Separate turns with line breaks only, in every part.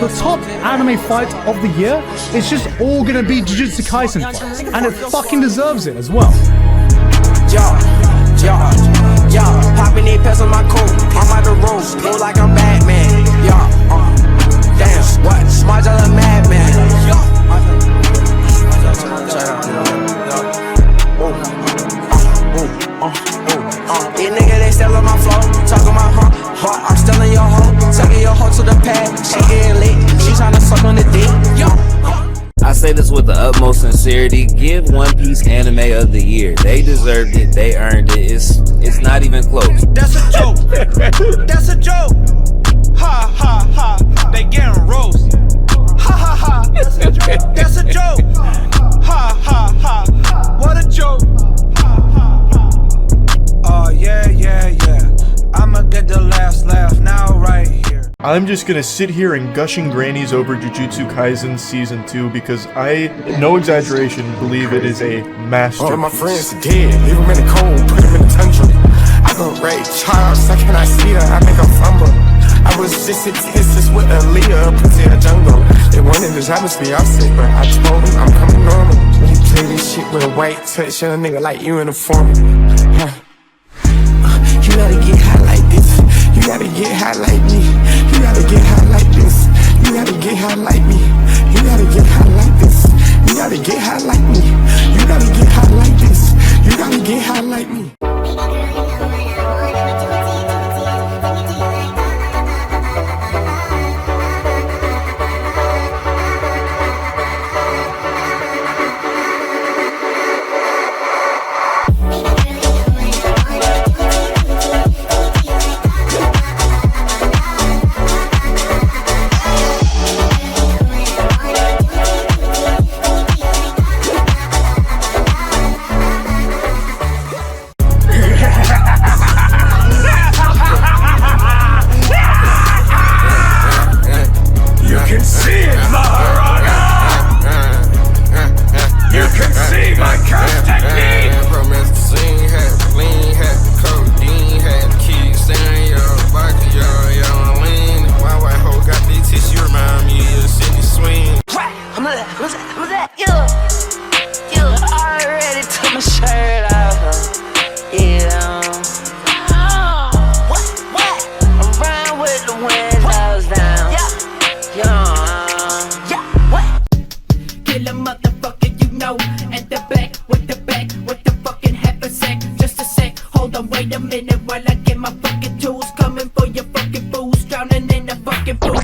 the top anime fight of the year, it's just all gonna be Jujutsu Kaisen fights, and it fucking deserves it as well.
Popping these pills on my coat, I'm out the road, feel like I'm Batman. Damn, what? Smart as a madman. These niggas, they still on my flow, talking my heart, I'm still in your hoe, taking your hoe to the pad, she getting lit, she tryna suck on the dick,
I say this with the utmost sincerity. Give One Piece Anime of the Year. They deserved it. They earned it. It's not even close.
That's a joke. That's a joke. Ha ha ha. They getting roast. Ha ha ha. That's a joke. That's a joke. Ha ha ha. What a joke. Ha ha ha. Oh yeah. I'ma get the last laugh now right here.
I'm just gonna sit here and gushing grannies over Jujutsu Kaisen Season 2 because I, no exaggeration, believe it is a masterpiece.
All of my friends are dead, leave them in the cold, put them in the tundra. I go raid Charles, how can I see her? I make her fumble. I was just a Texas with Aaliyah, put in a jungle. They wanted to try to be offset, but I told them I'm coming normal. When you play this shit with a white touch, a nigga like you in a form. You gotta get high like this. You gotta get high like me. You gotta get high like this. You gotta get high like me. You gotta get high like this. You gotta get high like me. You gotta get high like this. You gotta get high like me.
Wait a minute while I get my fucking tools, coming for your fucking fools, drowning in the fucking pool.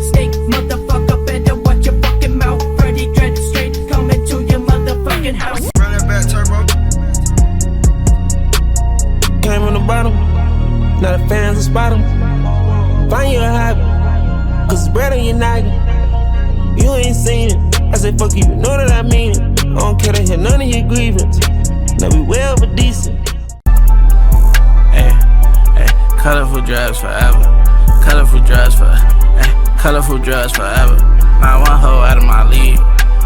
Stink, motherfucker, better watch your fucking mouth. Freddy Dread straight coming to your motherfucking house.
Run that back, turbo.
Came from the bottom, now the fans will spot 'em. Find you a hobby, cause it's bread on your noggin. You ain't seen it, I say fuck you, you know that I mean it. I don't care to hear none of your grievance. Now we well but decent.
Colorful drugs forever. Colorful drugs colorful drugs forever. Not one hoe out of my league.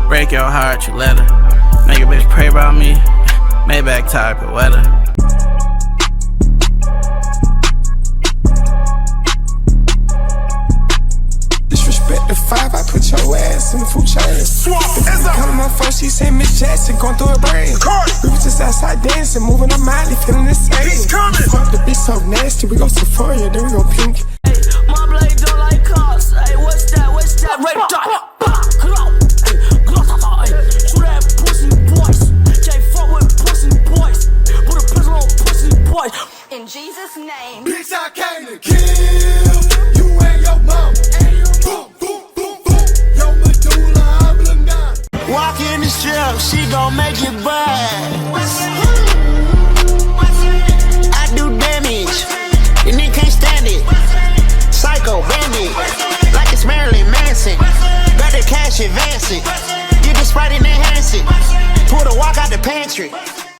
Break your heart, you let her. Make a bitch pray about me. Maybach type of weather.
Disrespect the 5, I put your ass in the food chain. Calling my phone, she say Miss Jackson going through her brain. We was just outside dancing, moving our Miley, feeling the same. Fuck the bitch so nasty, we go Sephora, then we go pink.
Hey, my blade don't like cars. Hey, what's that? Red dot. Shoot that pussy boys. J fuck with pussy boys. Put a pistol on pussy boys.
In Jesus' name.
Bitch, I came to kill you and your mom. Boom, boom, boom, boom. Your medulla oblongata.
Walk in the strip, she gon' make it bad. I do damage, the nigga can't stand it. Psycho bandit, like it's Marilyn Manson. Got the cash advancing, get the Sprite and enhance it. Pull the walk out the pantry.